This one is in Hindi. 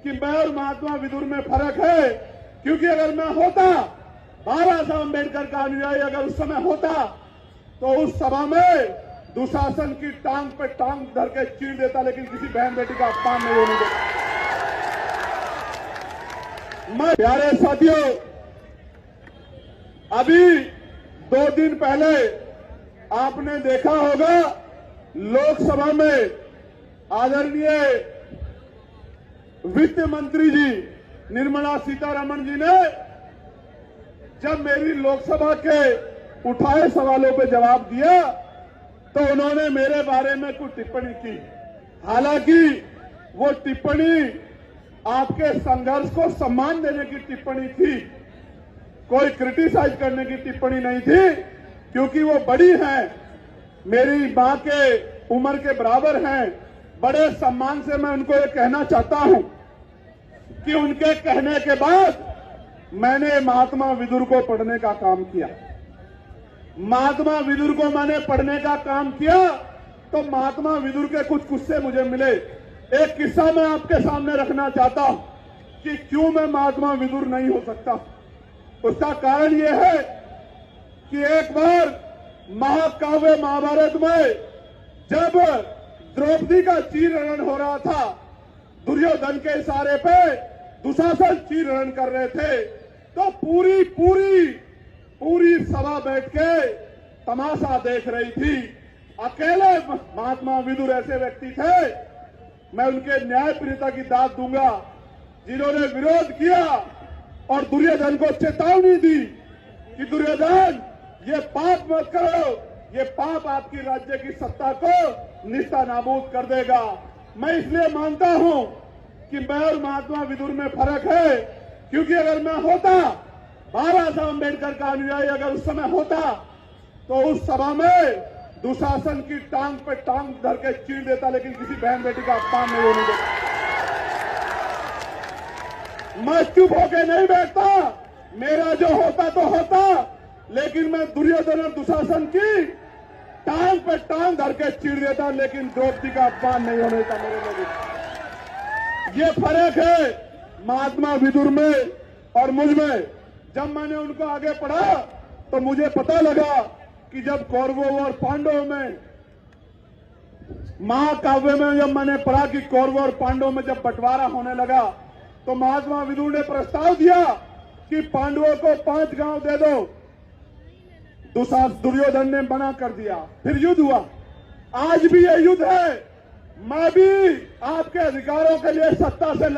कि मैं और महात्मा विदुर में फर्क है, क्योंकि अगर मैं होता, बाबा साहब अम्बेडकर का अनुयायी अगर उस समय होता तो उस सभा में दुशासन की टांग पे टांग धर के चीर देता, लेकिन किसी बहन बेटी का अपमान नहीं होने देता। मैं प्यारे साथियों, अभी 2 दिन पहले आपने देखा होगा लोकसभा में आदरणीय वित्त मंत्री जी निर्मला सीतारमण जी ने जब मेरी लोकसभा के उठाए सवालों पे जवाब दिया तो उन्होंने मेरे बारे में कुछ टिप्पणी की। हालांकि वो टिप्पणी आपके संघर्ष को सम्मान देने की टिप्पणी थी, कोई क्रिटिसाइज करने की टिप्पणी नहीं थी, क्योंकि वो बड़ी हैं, मेरी मां के उम्र के बराबर हैं। बड़े सम्मान से मैं उनको ये कहना चाहता हूं कि उनके कहने के बाद मैंने महात्मा विदुर को पढ़ने का काम किया। महात्मा विदुर को मैंने पढ़ने का काम किया तो महात्मा विदुर के कुछ किस्से मुझे मिले। एक किस्सा मैं आपके सामने रखना चाहता हूं कि क्यों मैं महात्मा विदुर नहीं हो सकता। उसका कारण यह है कि एक बार महाकाव्य महाभारत में जब द्रौपदी का चीरहरण हो रहा था, दुर्योधन के इशारे पे दुशासन चीरहरण कर रहे थे, तो पूरी सभा बैठ के तमाशा देख रही थी। अकेले महात्मा विदुर ऐसे व्यक्ति थे, मैं उनके न्यायप्रियता की दाद दूंगा, जिन्होंने विरोध किया और दुर्योधन को चेतावनी दी कि दुर्योधन ये पाप मत करो, ये पाप आपकी राज्य की सत्ता को निस्ता नाबूद कर देगा। मैं इसलिए मानता हूं कि मैं और महात्मा विदुर में फर्क है, क्योंकि अगर मैं होता, बाबा साहब अम्बेडकर का अनुयायी अगर उस समय होता तो उस सभा में दुशासन की टांग पे टांग धर के चीर देता, लेकिन किसी बहन बेटी का अपमान नहीं होने देता। मैं चुप होके नहीं बैठता, मेरा जो होता तो होता, लेकिन मैं दुर्योधन और दुशासन की टांग पे टांग धर के चीर देता, लेकिन द्रौपदी का अपमान नहीं होने देता। मेरे लोग, ये फर्क है महात्मा विदुर में और मुझ में। जब मैंने उनको आगे पढ़ा तो मुझे पता लगा कि जब कौरवों और पांडवों में, महाकाव्य में जब मैंने पढ़ा कि कौरवों और पांडवों में जब बंटवारा होने लगा तो महात्मा विदुर ने प्रस्ताव दिया कि पांडवों को 5 गांव दे दो। दुर्योधन ने मना कर दिया, फिर युद्ध हुआ। आज भी यह युद्ध है। मैं भी आपके अधिकारों के लिए सत्ता से